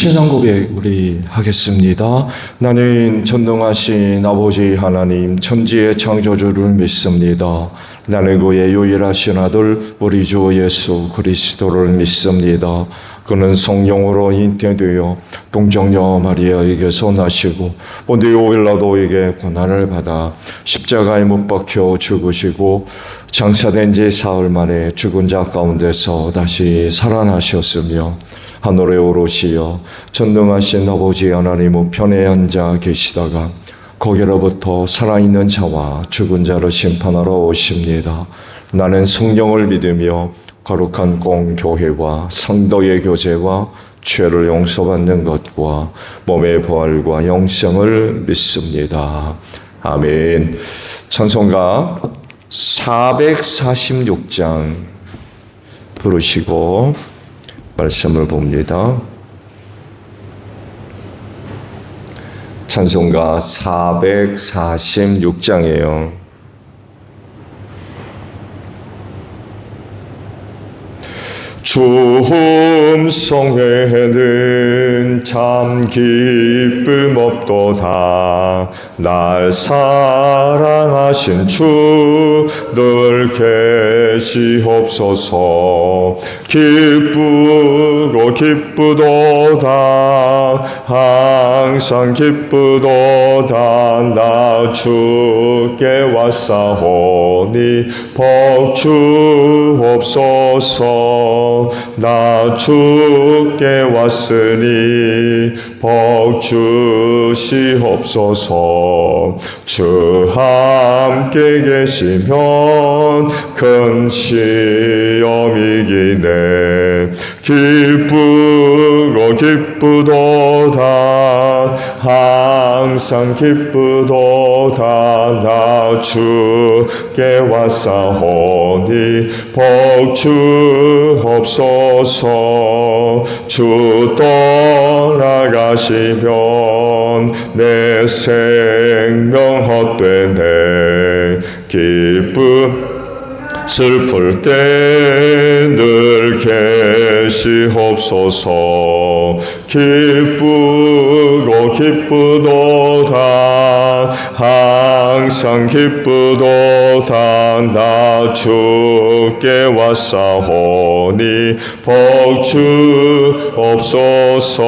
신앙 고백 우리 하겠습니다. 나는 전능하신 아버지 하나님 천지의 창조주를 믿습니다. 나는 그의 유일하신 아들 우리 주 예수 그리스도를 믿습니다. 그는 성령으로 잉태되어 동정녀 마리아에게서 나시고 본디오 빌라도에게 고난을 받아 십자가에 못 박혀 죽으시고 장사된 지 사흘 만에 죽은 자 가운데서 다시 살아나셨으며 하늘에 오르시어 전능하신 아버지 하나님 우편에 앉아 계시다가 거기로부터 살아있는 자와 죽은 자를 심판하러 오십니다. 나는 성령을 믿으며 거룩한 공교회와 성도의 교제와 죄를 용서받는 것과 몸의 부활과 영생을 믿습니다. 아멘. 찬송가 446장 부르시고 말씀을 봅니다. 찬송가 446장이에요. 주 음성에는 참 기쁨 없도다. 날 사랑하신 주 늘 계시옵소서. 기쁘고 기쁘도다. 항상 기쁘도다. 나 주께 왔사오니 복 주옵소서. 나 주께 왔으니 복 주시옵소서. 주 함께 계시면 큰 시험이기네. 기쁘고 기쁘도다. 항상 기쁘도다. 나 주께 왔사오니 복 주옵소서. 주 떠나가시면 내 생명 헛되네. 기쁨 슬플 때 늘 계시옵소서. 기쁘고 기쁘도다. 항상 기쁘도다. 나 주께 왔사오니 복 주옵소서.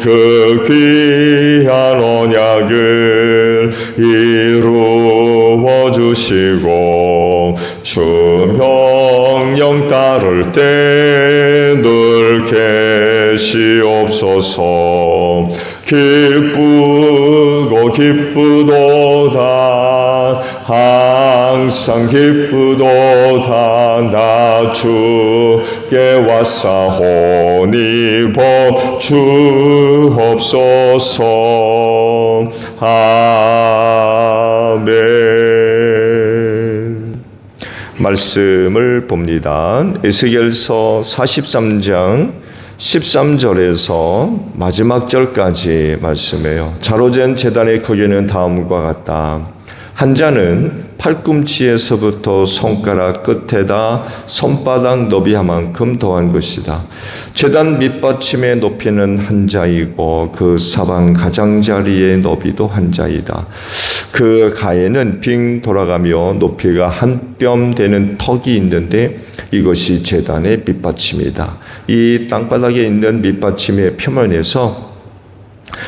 그 귀한 언약을 이루어 주시고 주 명령 따를 때 늘 계시옵소서. 기쁘고 기쁘도다. 항상 기쁘도다. 나 주께 왔사오니 복 주옵소서. 아멘. 말씀을 봅니다. 에스겔서 43장 13절에서 마지막 절까지 말씀해요. 자로된 제단의 크기는 다음과 같다. 한 자는 팔꿈치에서부터 손가락 끝에다 손바닥 너비만큼 더한 것이다. 제단 밑받침의 높이는 한 자이고 그 사방 가장자리의 너비도 한 자이다. 그 가에는 빙 돌아가며 높이가 한 뼘 되는 턱이 있는데 이것이 제단의 밑받침이다. 이 땅바닥에 있는 밑받침의 표면에서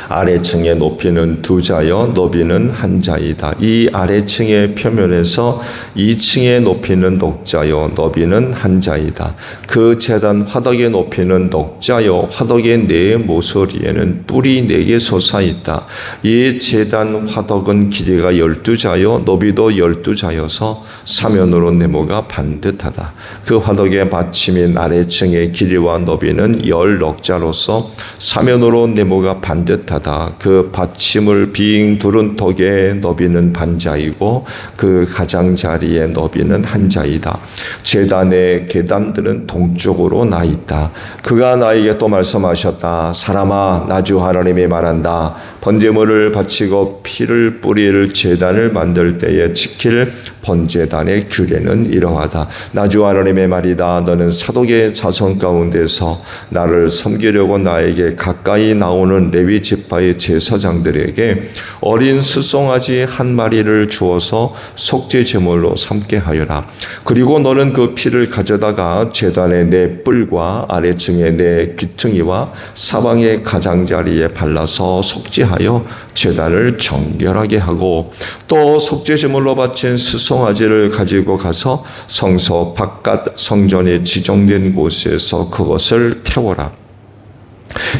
아래층의 높이는 두 자여 너비는 한 자이다. 이 아래층의 표면에서 2층의 높이는 녹자여 너비는 한 자이다. 그 제단 화덕의 높이는 녹자여 화덕의 네 모서리에는 뿔이 4개 솟아있다. 이 제단 화덕은 길이가 12자여 너비도 12자여서 사면으로 네모가 반듯하다. 그 화덕의 받침인 아래층의 길이와 너비는 10넉자로서 사면으로 네모가 반듯하다. 그 받침을 빙 두른 턱의 너비는 반자이고 그 가장자리의 너비는 한 자이다. 제단의 계단들은 동쪽으로 나 있다. 그가 나에게 또 말씀하셨다. 사람아, 나 주 하나님이 말한다. 번제물을 바치고 피를 뿌릴 제단을 만들 때에 지킬 번제단의 규례는 이러하다. 나 주 하나님의 말이다. 너는 사독의 자손 가운데서 나를 섬기려고 나에게 가까이 나오는 레위 지파의 제사장들에게 어린 숫송아지 한 마리를 주어서 속죄 제물로 삼게 하여라. 그리고 너는 그 피를 가져다가 제단의 네 뿔과 아래층의 네 귀퉁이와 사방의 가장자리에 발라서 속죄하여 제단을 정결하게 하고, 또 속죄 제물로 바친 숫송아지를 가지고 가서 성소 바깥 성전에 지정된 곳에서 그것을 태워라.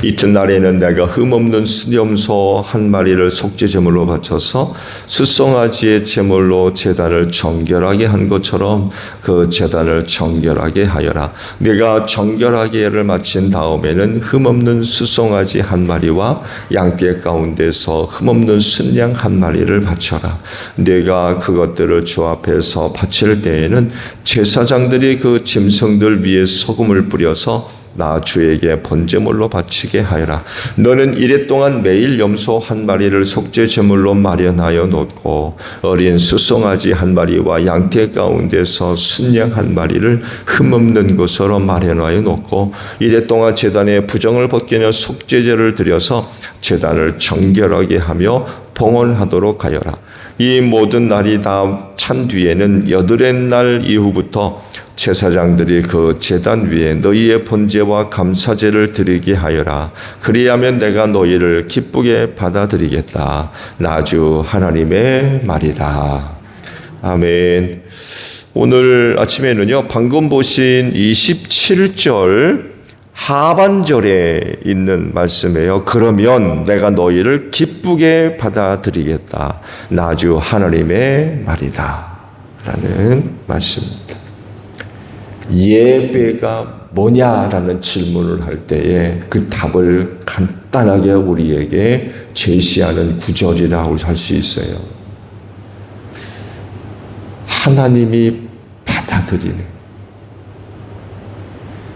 이튿날에는 내가 흠없는 수염소 한 마리를 속죄 제물로 바쳐서 숫송아지의 제물로 제단을 정결하게 한 것처럼 그 제단을 정결하게 하여라. 내가 정결하게를 마친 다음에는 흠없는 숫송아지 한 마리와 양떼 가운데서 흠없는 순양 한 마리를 바쳐라. 내가 그것들을 주 앞에서 바칠 때에는 제사장들이 그 짐승들 위에 소금을 뿌려서 나 주에게 번제물로 바치게 하여라. 너는 이레 동안 매일 염소 한 마리를 속죄 제물로 마련하여 놓고 어린 숫송아지 한 마리와 양떼 가운데서 순양 한 마리를 흠없는 것으로 마련하여 놓고 이레 동안 제단에 부정을 벗기는 속죄제를 드려서 제단을 정결하게 하며 봉헌하도록 하여라. 이 모든 날이 다 찬 뒤에는 여드렛 날 이후부터 제사장들이 그 제단 위에 너희의 번제와 감사제를 드리게 하여라. 그리하면 내가 너희를 기쁘게 받아들이겠다. 나 주 하나님의 말이다. 아멘. 오늘 아침에는요, 방금 보신 27절 하반절에 있는 말씀이에요. 그러면 내가 너희를 기쁘게 받아들이겠다. 나 주 하나님의 말이다. 라는 말씀입니다. 예배가 뭐냐라는 질문을 할 때에 그 답을 간단하게 우리에게 제시하는 구절이라고 할 수 있어요. 하나님이 받아들이는.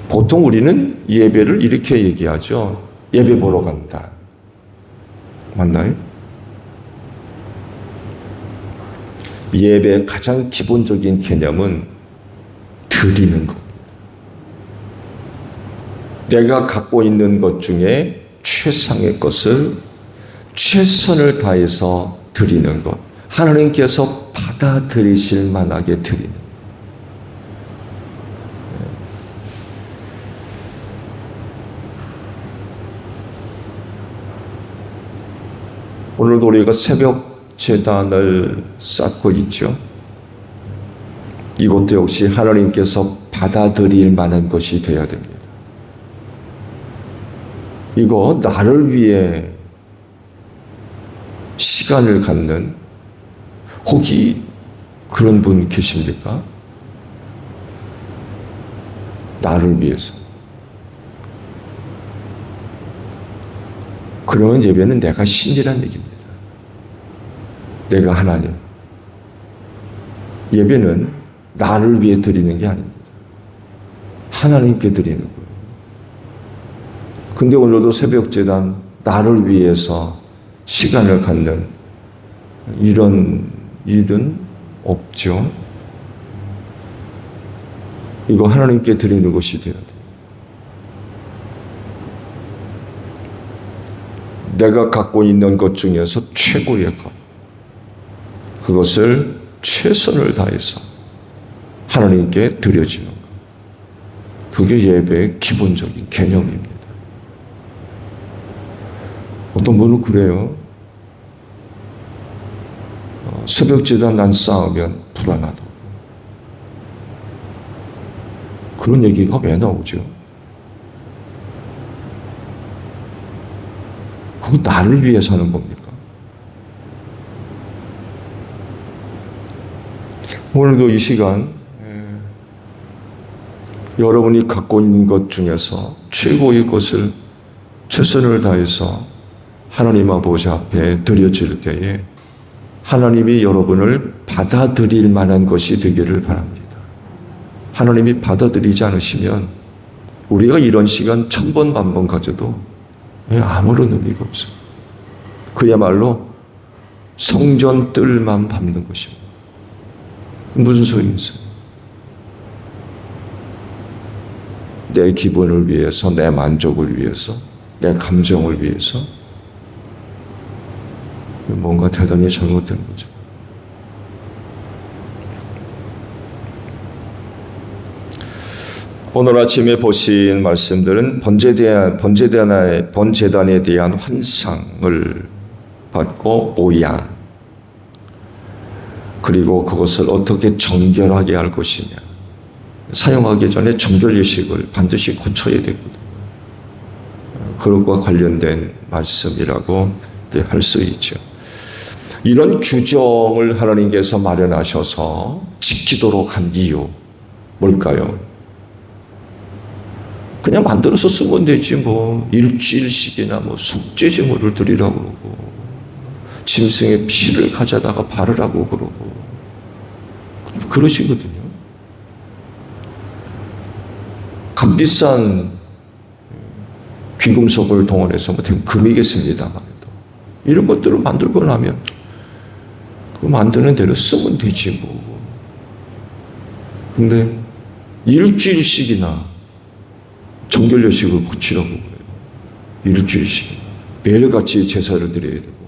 보통 우리는 예배를 이렇게 얘기하죠. 예배 보러 간다. 맞나요? 예배의 가장 기본적인 개념은 드리는 것. 내가 갖고 있는 것 중에 최상의 것을 최선을 다해서 드리는 것. 하나님께서 받아들이실 만하게 드리는 것. 오늘도 우리가 새벽 제단을 쌓고 있죠. 이것도 역시 하나님께서 받아들일 만한 것이 되어야 됩니다. 이거 나를 위해 시간을 갖는, 혹시 그런 분 계십니까? 나를 위해서. 그러면 예배는 내가 신이란 얘기입니다. 내가 하나님. 예배는 나를 위해 드리는 게 아닙니다. 하나님께 드리는 거예요. 근데 오늘도 새벽 제단 나를 위해서 시간을 갖는 이런 일은 없죠. 이거 하나님께 드리는 것이 되어야 돼요. 내가 갖고 있는 것 중에서 최고의 것, 그것을 최선을 다해서 하나님께 드려지는 것. 그게 예배의 기본적인 개념입니다. 어떤 분은 그래요. 새벽제단 난 쌓으면 불안하다. 그런 얘기가 왜 나오죠? 그건 나를 위해 사는 겁니까? 오늘도 이 시간 여러분이 갖고 있는 것 중에서 최고의 것을 최선을 다해서 하나님 아버지 앞에 드려질 때에 하나님이 여러분을 받아들일 만한 것이 되기를 바랍니다. 하나님이 받아들이지 않으시면 우리가 이런 시간 1000번 만번 가져도 아무런 의미가 없어요. 그야말로 성전 뜰만 밟는 것입니다. 무슨 소용이 있어요? 내 기분을 위해서, 내 만족을 위해서, 내 감정을 위해서 뭔가 대단히 잘못된 거죠. 오늘 아침에 보신 말씀들은 번제단에 대한 환상을 받고 오양, 그리고 그것을 어떻게 정결하게 할 것이냐, 사용하기 전에 정결 예식을 반드시 거쳐야 되거든요. 그것과 관련된 말씀이라고 할 수 있죠. 이런 규정을 하나님께서 마련하셔서 지키도록 한 이유 뭘까요? 그냥 만들어서 쓰면 되지 뭐 일주일씩이나 뭐 속죄제물을 드리라고 그러고 짐승의 피를 가져다가 바르라고 그러고 그러시거든요. 값비싼 귀금속을 동원해서 뭐 금이겠습니다만 이런 것들을 만들고 나면 그 만드는 대로 쓰면 되지 뭐. 근데 일주일씩이나 정결예식을 고치라고 그래요. 일주일씩 매일같이 제사를 드려야 되고.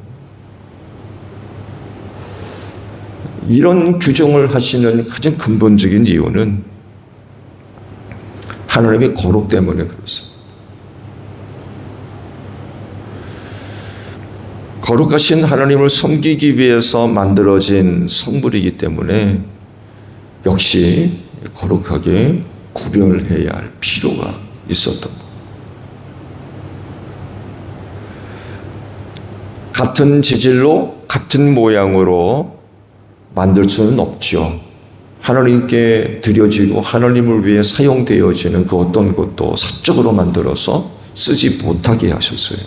이런 규정을 하시는 가장 근본적인 이유는 하나님의 거룩 때문에 그렇습니다. 거룩하신 하나님을 섬기기 위해서 만들어진 성물이기 때문에 역시 거룩하게 구별해야 할 필요가 있었던 것. 같은 재질로 같은 모양으로 만들 수는 없죠. 하나님께 드려지고 하나님을 위해 사용되어지는 그 어떤 것도 사적으로 만들어서 쓰지 못하게 하셨어요.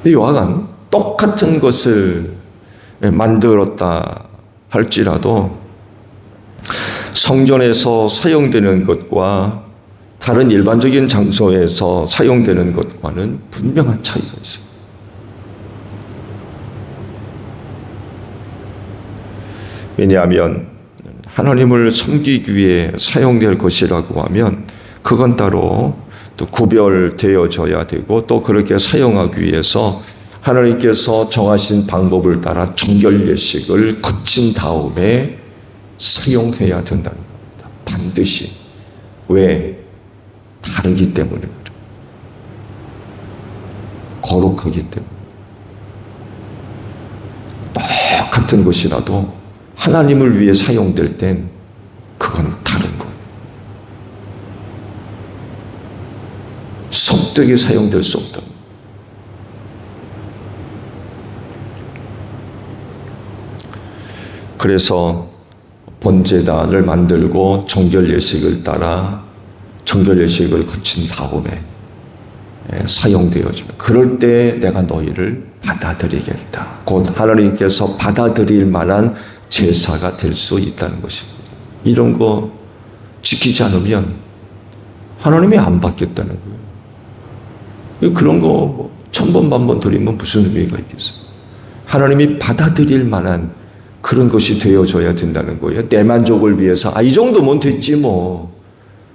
여하간 똑같은 것을 만들었다 할지라도 성전에서 사용되는 것과 다른 일반적인 장소에서 사용되는 것과는 분명한 차이가 있어요. 왜냐하면 하나님을 섬기기 위해 사용될 것이라고 하면 그건 따로 또 구별되어져야 되고 또 그렇게 사용하기 위해서 하나님께서 정하신 방법을 따라 정결 예식을 거친 다음에 사용해야 된다는 겁니다. 반드시. 왜? 다르기 때문에 그래요. 거룩하기 때문에. 똑같은 것이라도 하나님을 위해 사용될 땐 그건 다른 거예요. 속되게 사용될 수 없다. 그래서 번제단을 만들고 정결 예식을 따라 정결 예식을 거친 다음에 사용되어지면 그럴 때 내가 너희를 받아들이겠다. 곧 하나님께서 받아들일 만한 제사가 될 수 있다는 것입니다. 이런 거 지키지 않으면 하나님이 안 받겠다는 거예요. 그런 거 1000번 만번 드리면 무슨 의미가 있겠어요? 하나님이 받아들일 만한 그런 것이 되어져야 된다는 거예요. 내 만족을 위해서 이 정도면 됐지 뭐.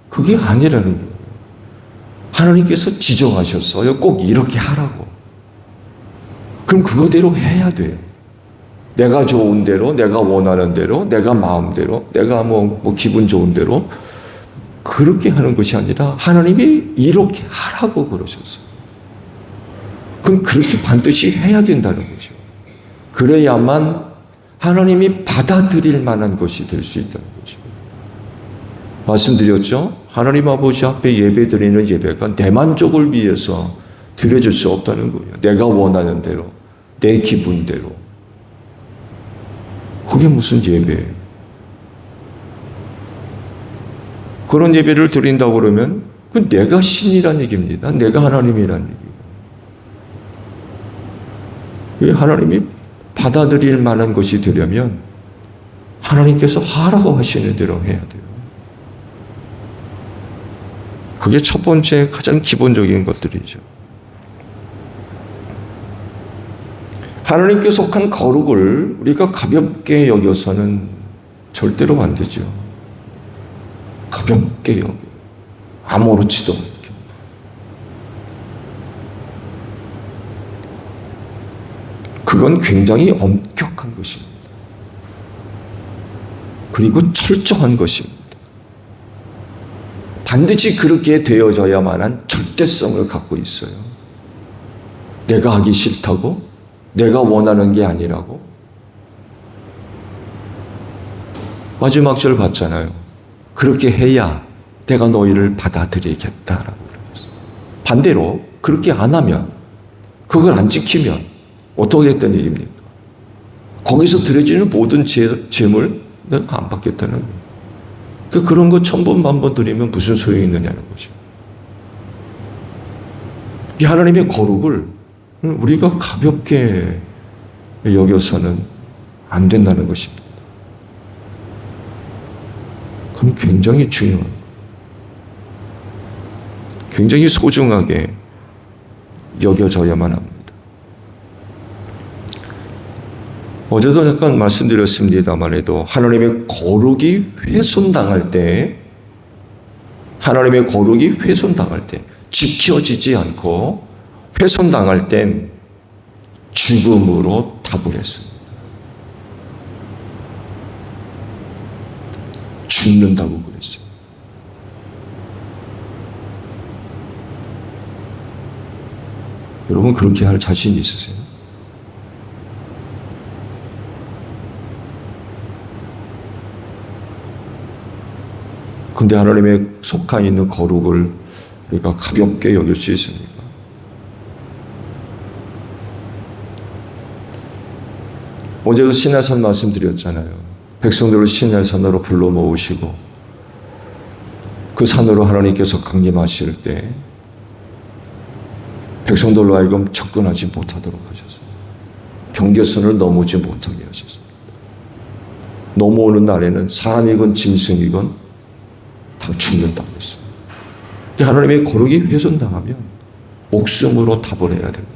그게 아니라는 거예요. 하나님께서 지정하셨어요. 꼭 이렇게 하라고. 그럼 그거대로 해야 돼요. 내가 좋은 대로, 내가 원하는 대로, 내가 마음대로, 내가 뭐 기분 좋은 대로 그렇게 하는 것이 아니라 하나님이 이렇게 하라고 그러셨어요. 그럼 그렇게 반드시 해야 된다는 거죠. 그래야만 하나님이 받아들일 만한 것이 될 수 있다는 거죠. 말씀드렸죠? 하나님 아버지 앞에 예배 드리는 예배가 내 만족을 위해서 드려질 수 없다는 거예요. 내가 원하는 대로, 내 기분대로. 그게 무슨 예배예요? 그런 예배를 드린다고 그러면 그 내가 신이란 얘기입니다. 내가 하나님이란 얘기예요. 하나님이 받아들일 만한 것이 되려면 하나님께서 하라고 하시는 대로 해야 돼요. 그게 첫 번째 가장 기본적인 것들이죠. 하나님께 속한 거룩을 우리가 가볍게 여겨서는 절대로 안 되죠. 가볍게 여겨. 아무렇지도 않게. 그건 굉장히 엄격한 것입니다. 그리고 철저한 것입니다. 반드시 그렇게 되어져야만한 절대성을 갖고 있어요. 내가 하기 싫다고? 내가 원하는 게 아니라고? 마지막 절 봤잖아요. 그렇게 해야 내가 너희를 받아들이겠다라고 그랬어요. 반대로 그렇게 안 하면, 그걸 안 지키면 어떻게 했다는 얘기입니까? 거기서 드려지는 모든 재물 내가 안 받겠다는 거예요. 그런 거 1000번 만번 드리면 무슨 소용이 있느냐는 거죠. 이 하나님의 거룩을 우리가 가볍게 여겨서는 안 된다는 것입니다. 그건 굉장히 중요한 거예요. 굉장히 소중하게 여겨져야만 합니다. 어제도 약간 말씀드렸습니다만 해도 하나님의 거룩이 훼손당할 때, 하나님의 거룩이 훼손당할 때, 지켜지지 않고 훼손당할 땐 죽음으로 답을 했습니다. 죽는다고 그랬어요. 여러분 그렇게 할 자신 있으세요? 근데 하나님의 속한 있는 거룩을 우리가 가볍게 여길 수 있습니까? 어제도 시내산 말씀드렸잖아요. 백성들을 시내산으로 불러 모으시고 그 산으로 하나님께서 강림하실 때 백성들로 하여금 접근하지 못하도록 하셨어요. 경계선을 넘지 못하게 하셨습니다. 넘어오는 날에는 사람이건 짐승이건 다 죽는다고 했어요. 하나님의 거룩이 훼손당하면 목숨으로 답을 해야 됩니다.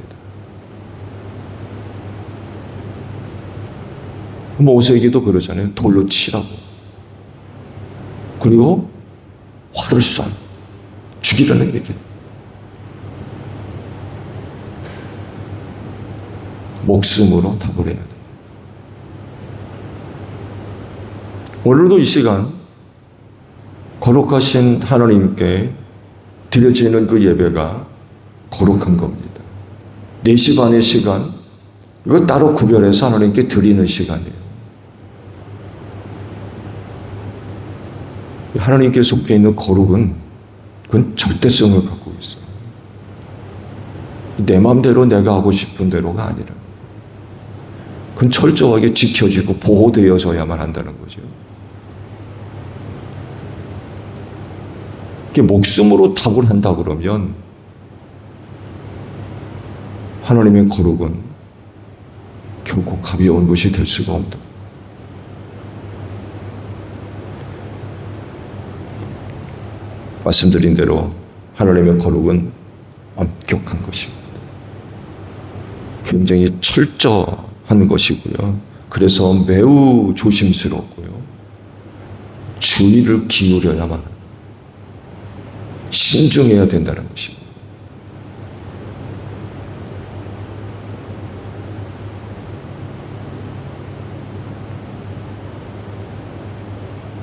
모세에게도 그러잖아요. 돌로 치라고. 그리고 활을 쏴. 죽이라는 얘기예요. 목숨으로 답을 해야 돼요. 오늘도 이 시간 거룩하신 하나님께 드려지는 그 예배가 거룩한 겁니다. 4시 반의 시간, 이거 따로 구별해서 하나님께 드리는 시간이에요. 하나님께 속해 있는 거룩은 그건 절대성을 갖고 있어요. 내 마음대로 내가 하고 싶은 대로가 아니라 그건 철저하게 지켜지고 보호되어져야만 한다는 거죠. 목숨으로 답을 한다 그러면 하나님의 거룩은 결코 가벼운 것이 될 수가 없다. 말씀드린 대로 하나님의 거룩은 엄격한 것입니다. 굉장히 철저한 것이고요. 그래서 매우 조심스럽고요. 주의를 기울여야만 합니다. 신중해야 된다는 것입니다.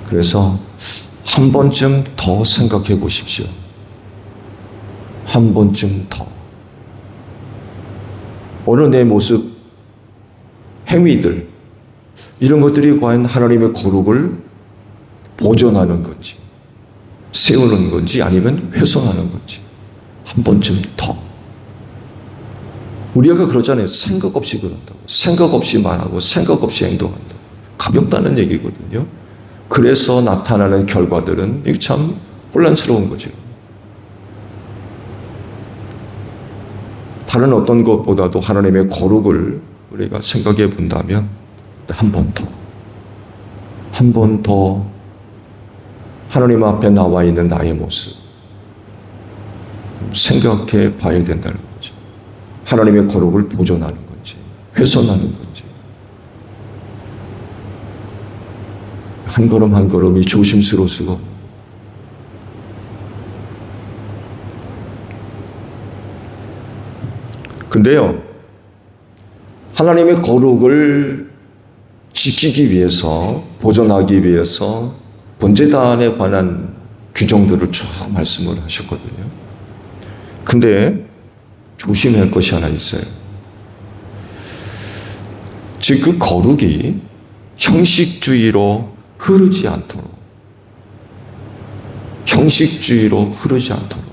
그래서 한 번쯤 더 생각해 보십시오. 한 번쯤 더. 오늘 내 모습, 행위들, 이런 것들이 과연 하나님의 거룩을 보존하는 건지, 세우는 건지, 아니면 훼손하는 건지, 한 번쯤 더. 우리가 그러잖아요. 생각 없이 그런다고. 생각 없이 말하고, 생각 없이 행동한다고. 가볍다는 얘기거든요. 그래서 나타나는 결과들은 이게 참 혼란스러운 거죠. 다른 어떤 것보다도 하나님의 거룩을 우리가 생각해 본다면 한 번 더, 한 번 더 하나님 앞에 나와 있는 나의 모습 생각해 봐야 된다는 거죠. 하나님의 거룩을 보존하는 건지, 훼손하는 거지. 한 걸음 한 걸음이 조심스러울수록 근데요, 하나님의 거룩을 지키기 위해서, 보존하기 위해서 번제단에 관한 규정들을 쭉 말씀을 하셨거든요. 근데 조심해야 할 것이 하나 있어요. 즉 그 거룩이 형식주의로 흐르지 않도록, 형식주의로 흐르지 않도록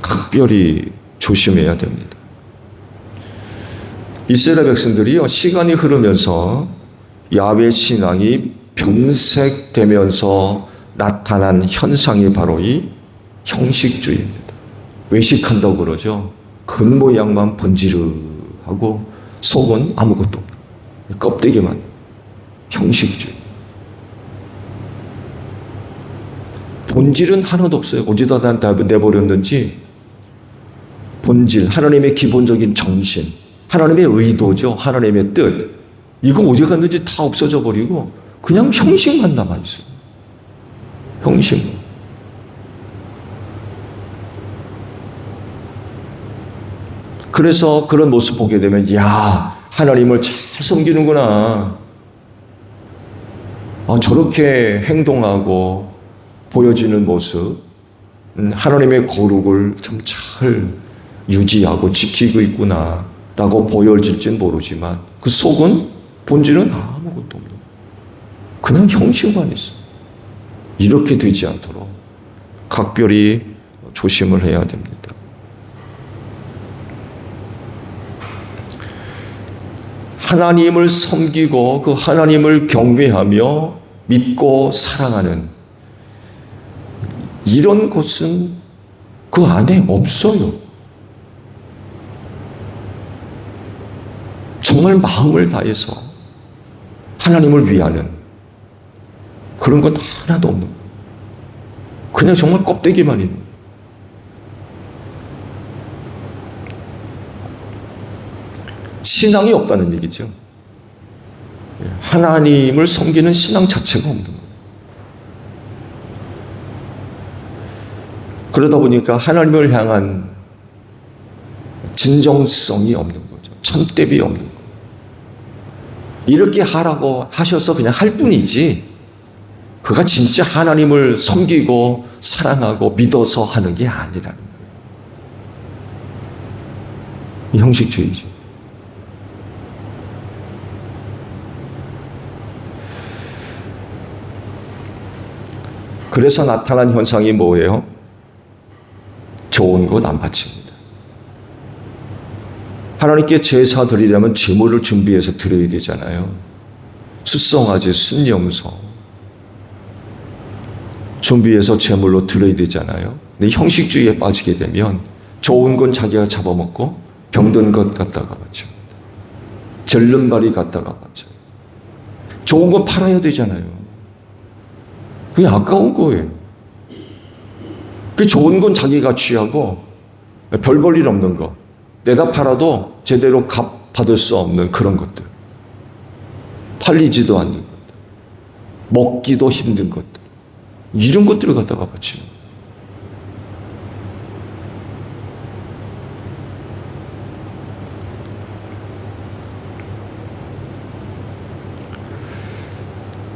각별히 조심해야 됩니다. 이스라엘 백성들이요, 시간이 흐르면서 야훼 신앙이 변색되면서 나타난 현상이 바로 이 형식주의입니다. 외식한다고 그러죠. 겉모양만 번지르하고 속은 아무것도 없고 껍데기만. 형식주의. 본질은 하나도 없어요. 어디다 내버렸는지 본질, 하나님의 기본적인 정신, 하나님의 의도죠. 하나님의 뜻. 이거 어디 갔는지 다 없어져 버리고 그냥 형식만 남아있어요. 형식만. 그래서 그런 모습 보게 되면 야, 하나님을 잘 섬기는구나. 저렇게 행동하고 보여지는 모습, 하나님의 거룩을 참 잘 유지하고 지키고 있구나 라고 보여질지는 모르지만 그 속은, 본질은 아무것도 없는 그냥 형식만 있어요. 이렇게 되지 않도록 각별히 조심을 해야 됩니다. 하나님을 섬기고 그 하나님을 경배하며 믿고 사랑하는 이런 것은 그 안에 없어요. 정말 마음을 다해서 하나님을 위하는 그런 건 하나도 없는 거예요. 그냥 정말 껍데기만 있는 거예요. 신앙이 없다는 얘기죠. 하나님을 섬기는 신앙 자체가 없는 거예요. 그러다 보니까 하나님을 향한 진정성이 없는 거죠. 참됨이 없는 거예요. 이렇게 하라고 하셔서 그냥 할 뿐이지 그가 진짜 하나님을 섬기고 사랑하고 믿어서 하는 게 아니라는 거예요. 형식주의죠. 그래서 나타난 현상이 뭐예요? 좋은 것 안 바칩니다. 하나님께 제사 드리려면 제물을 준비해서 드려야 되잖아요. 수송아지, 순염소 준비해서 제물로 드려야 되잖아요. 근데 형식주의에 빠지게 되면 좋은 건 자기가 잡아먹고 병든 것 갖다가 바칩니다. 절름발이 갖다가 바쳐요. 좋은 건 팔아야 되잖아요. 그게 아까운 거예요. 그 좋은 건 자기가 취하고 별 볼 일 없는 거, 내다 팔아도 제대로 값 받을 수 없는 그런 것들, 팔리지도 않는 것들, 먹기도 힘든 것들, 이런 것들을 갖다가 바치는 거예요.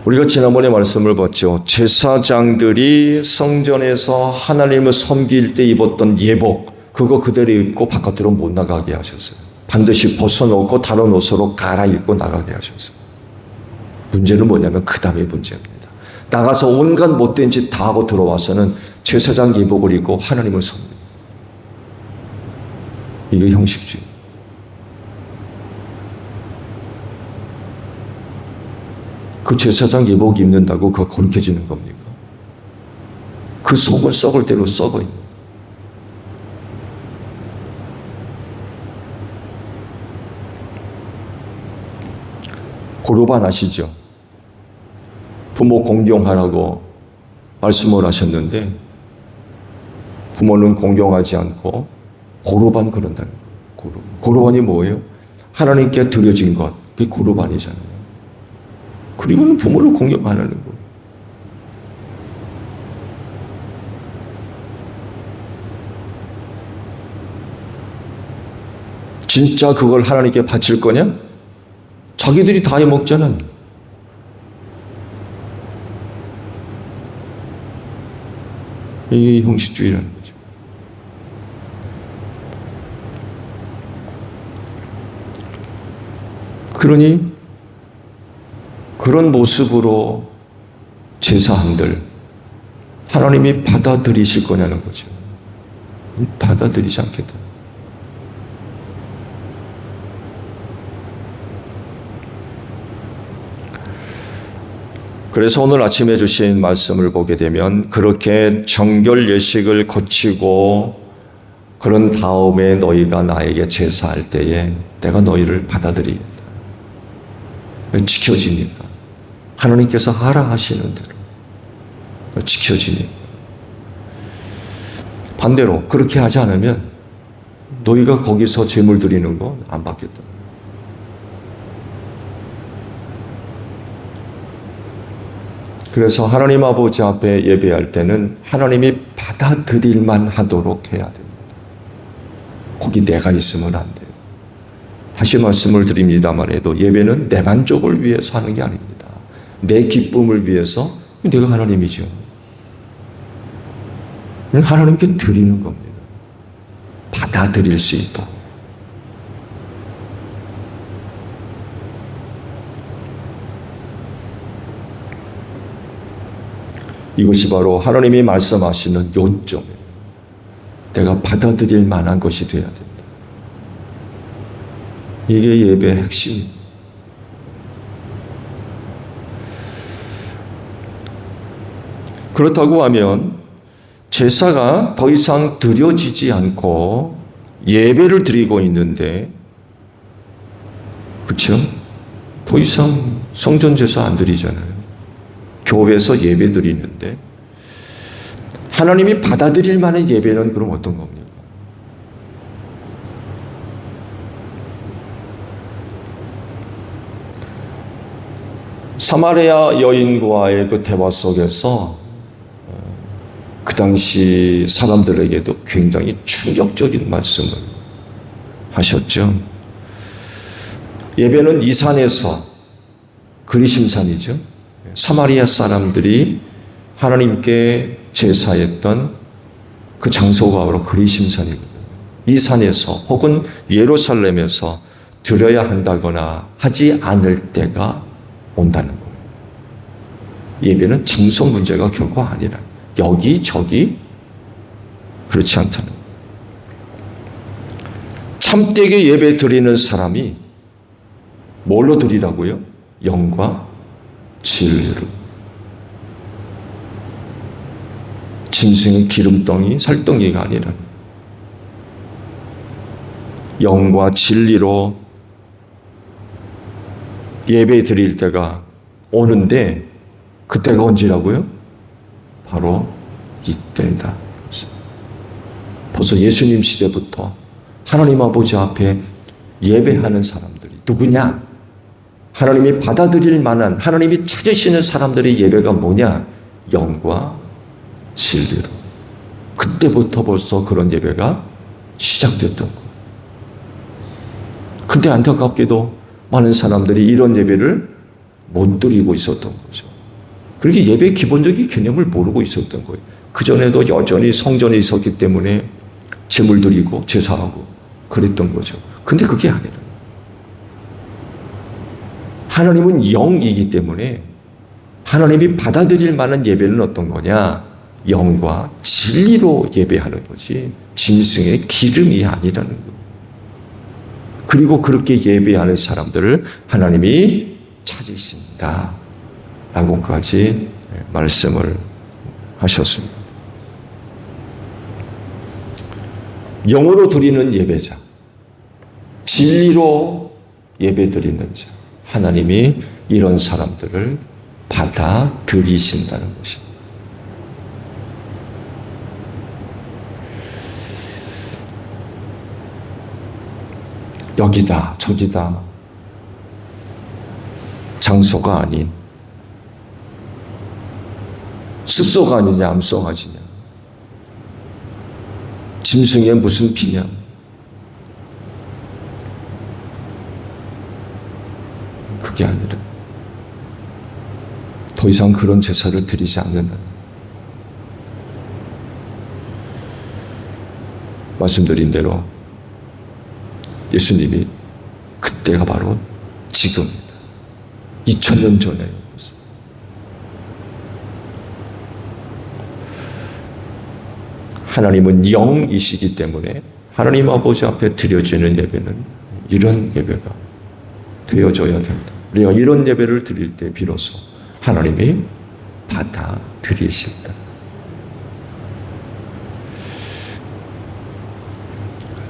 우리가 지난번에 말씀을 봤죠. 제사장들이 성전에서 하나님을 섬길 때 입었던 예복, 그거 그대로 입고 바깥으로 못 나가게 하셨어요. 반드시 벗어놓고 다른 옷으로 갈아입고 나가게 하셨어요. 문제는 뭐냐면 그 다음에 문제입니다. 나가서 온갖 못된 짓 다 하고 들어와서는 제사장 예복을 입고 하나님을 섬깁니다. 이게 형식주의. 그 제사장 예복 입는다고 그거 거룩해지는 겁니까? 그 속은 썩을 대로 썩어 있는. 고르반 아시죠? 부모 공경하라고 말씀을 하셨는데 부모는 공경하지 않고 고르반 그런다는 거예요. 고르반이 뭐예요? 하나님께 드려진 것, 그게 구르반이잖아요. 그리고는 부모를 공격 안 하는 거예요. 진짜 그걸 하나님께 바칠 거냐? 자기들이 다 해먹잖아. 이게 형식주의라는 거죠. 그러니 그런 모습으로 제사함들 하나님이 받아들이실 거냐는 거죠. 받아들이지 않겠다. 그래서 오늘 아침에 주신 말씀을 보게 되면 그렇게 정결 예식을 거치고 그런 다음에 너희가 나에게 제사할 때에 내가 너희를 받아들이겠다. 지켜지니까. 하나님께서 하라 하시는 대로 지켜지니까. 반대로 그렇게 하지 않으면 너희가 거기서 제물 드리는 거 안 받겠다. 그래서 하나님 아버지 앞에 예배할 때는 하나님이 받아들일만 하도록 해야 됩니다. 거기 내가 있으면 안 돼요. 다시 말씀을 드립니다만 해도 예배는 내 만족을 위해서 하는 게 아닙니다. 내 기쁨을 위해서. 내가 하나님이죠. 하나님께 드리는 겁니다. 받아들일 수 있도록. 이것이 바로 하나님이 말씀하시는 요점이에요. 내가 받아들일 만한 것이 되어야 된다. 이게 예배의 핵심입니다. 그렇다고 하면 제사가 더 이상 드려지지 않고 예배를 드리고 있는데, 그렇죠? 더 이상 성전 제사 안 드리잖아요. 교회에서 예배 드리는데 하나님이 받아들일 만한 예배는 그럼 어떤 겁니까? 사마리아 여인과의 그 대화 속에서 그 당시 사람들에게도 굉장히 충격적인 말씀을 하셨죠. 예배는 이 산에서, 그리심산이죠. 사마리아 사람들이 하나님께 제사했던 그 장소가 바로 그리심산이거든요. 이 산에서 혹은 예루살렘에서 드려야 한다거나 하지 않을 때가 온다는 거예요. 예배는 장소 문제가 결코 아니라 여기저기 그렇지 않다는 거예요. 참되게 예배 드리는 사람이 뭘로 드리라고요? 영과 진리로. 짐승의 기름덩이, 살덩이가 아니라 영과 진리로 예배 드릴 때가 오는데, 그때가 언제라고요? 바로 이때다. 벌써 예수님 시대부터 하나님 아버지 앞에 예배하는 사람들이 누구냐? 하나님이 받아들일 만한, 하나님이 찾으시는 사람들의 예배가 뭐냐? 영과 진리로. 그때부터 벌써 그런 예배가 시작됐던 거예요. 근데 안타깝게도 많은 사람들이 이런 예배를 못 드리고 있었던 거죠. 그렇게 예배의 기본적인 개념을 모르고 있었던 거예요. 그전에도 여전히 성전에 있었기 때문에 제물 드리고 제사하고 그랬던 거죠. 근데 그게 아니라 하나님은 영이기 때문에 하나님이 받아들일 만한 예배는 어떤 거냐? 영과 진리로 예배하는 거지 짐승의 기름이 아니라는 거예요. 그리고 그렇게 예배하는 사람들을 하나님이 찾으신다 라고까지 말씀을 하셨습니다. 영으로 드리는 예배자, 진리로 예배 드리는 자, 하나님이 이런 사람들을 받아들이신다는 것입니다. 여기다 저기다 장소가 아닌 습소가지냐 암소가지냐 짐승의 무슨 피냐 그게 아니라 더 이상 그런 제사를 드리지 않는다. 말씀드린 대로 예수님이 그때가 바로 지금이다. 2000년 전에 하나님은 영이시기 때문에 하나님 아버지 앞에 드려지는 예배는 이런 예배가 되어져야 된다. 우리가 이런 예배를 드릴 때 비로소 하나님이 받아들이신다.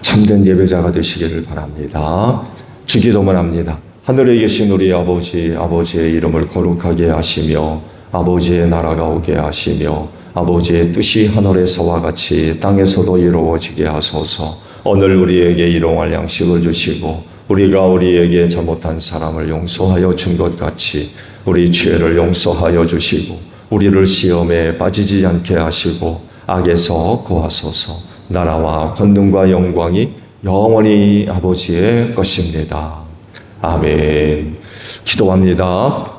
참된 예배자가 되시기를 바랍니다. 주기도만 합니다. 하늘에 계신 우리 아버지, 아버지의 이름을 거룩하게 하시며 아버지의 나라가 오게 하시며 아버지의 뜻이 하늘에서와 같이 땅에서도 이루어지게 하소서. 오늘 우리에게 일용할 양식을 주시고 우리가 우리에게 잘못한 사람을 용서하여 준 것 같이 우리 죄를 용서하여 주시고 우리를 시험에 빠지지 않게 하시고 악에서 구하소서. 나라와 권능과 영광이 영원히 아버지의 것입니다. 아멘. 기도합니다.